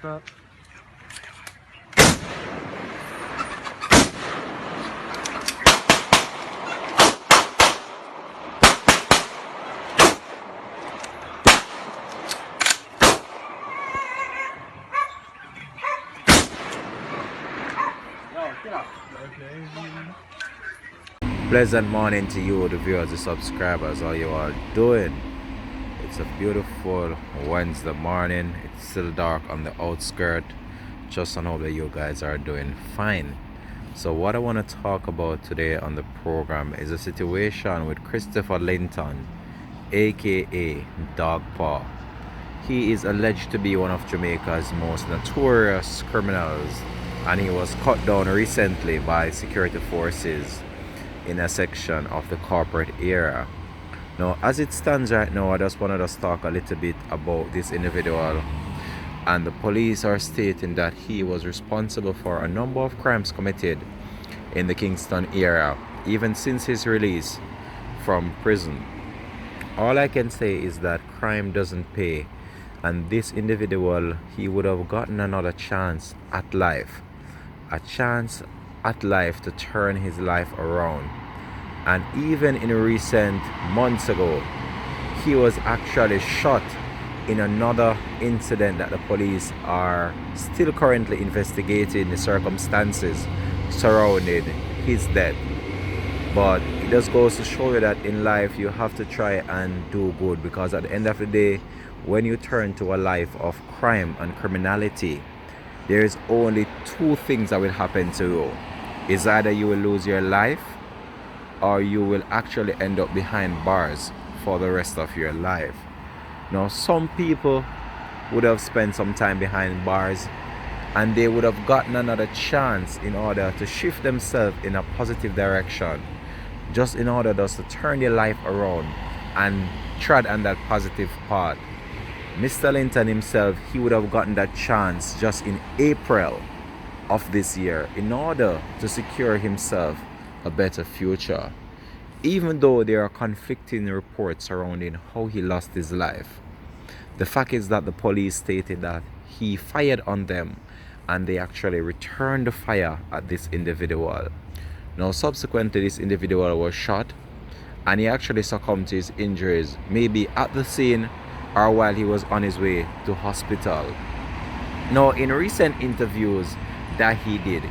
that? Pleasant morning to you, the viewers, the subscribers, how you all doing? It's a beautiful Wednesday morning. It's still dark on the outskirts. Just I know that you guys are doing fine. So what I want to talk about today on the program is a situation with Christopher Linton, aka Dog Paw. He is alleged to be one of Jamaica's most notorious criminals, and he was cut down recently by security forces in a section of the corporate area. Now, as it stands right now, I just wanted to talk a little bit about this individual. And the police are stating that he was responsible for a number of crimes committed in the Kingston area, even since his release from prison. All I can say is that crime doesn't pay, and this individual, he would have gotten another chance at life. A chance at life to turn his life around. And even in recent months ago, he was actually shot in another incident that the police are still currently investigating the circumstances surrounding his death. But it just goes to show you that in life you have to try and do good, because at the end of the day, when you turn to a life of crime and criminality, there is only two things that will happen to you. It's either you will lose your life, or you will actually end up behind bars for the rest of your life. Now, some people would have spent some time behind bars, and they would have gotten another chance in order to shift themselves in a positive direction, just in order just to turn their life around and tread on that positive path. Mr. Linton himself, he would have gotten that chance just in April of this year in order to secure himself a better future, even though there are conflicting reports surrounding how he lost his life. The fact is that the police stated that he fired on them, and they actually returned the fire at this individual. Now, subsequently, this individual was shot, and he actually succumbed to his injuries, maybe at the scene or while he was on his way to hospital. Now, in recent interviews that he did,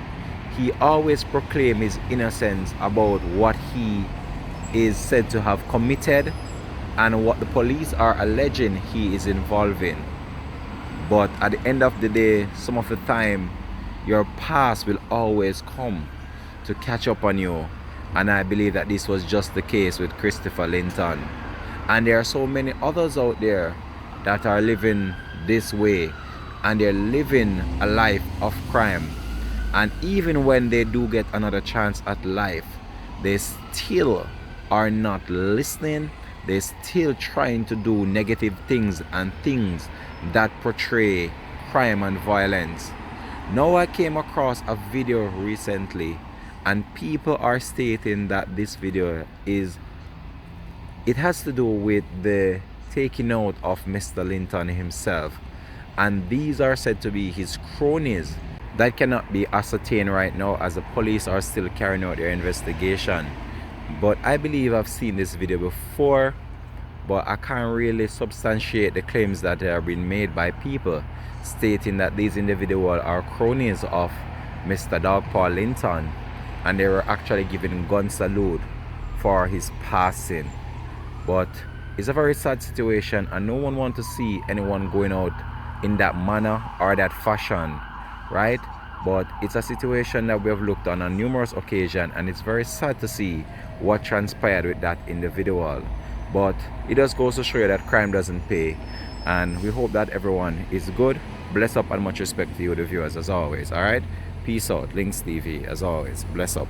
he always proclaimed his innocence about what he is said to have committed and what the police are alleging he is involved in. But at the end of the day, some of the time, your past will always come to catch up on you. And I believe that this was just the case with Christopher Linton. And there are so many others out there that are living this way, and they're living a life of crime. And even when they do get another chance at life, they still are not listening. They're still trying to do negative things and things that portray crime and violence. Now, I came across a video recently, and people are stating that this video it has to do with the taking out of Mr. Linton himself, and these are said to be his cronies. That cannot be ascertained right now, as the police are still carrying out their investigation. But I believe I've seen this video before, but I can't really substantiate the claims that have been made by people stating that these individuals are cronies of Mr. Pow Linton, and they were actually given gun salute for his passing. But it's a very sad situation, and no one wants to see anyone going out in that manner or that fashion, right? But it's a situation that we have looked on numerous occasions, and it's very sad to see what transpired with that individual. But it just goes to show you that crime doesn't pay, and we hope that everyone is good. Bless up and much respect to you, the viewers, as always. All right, peace out. Links TV, as always. Bless up.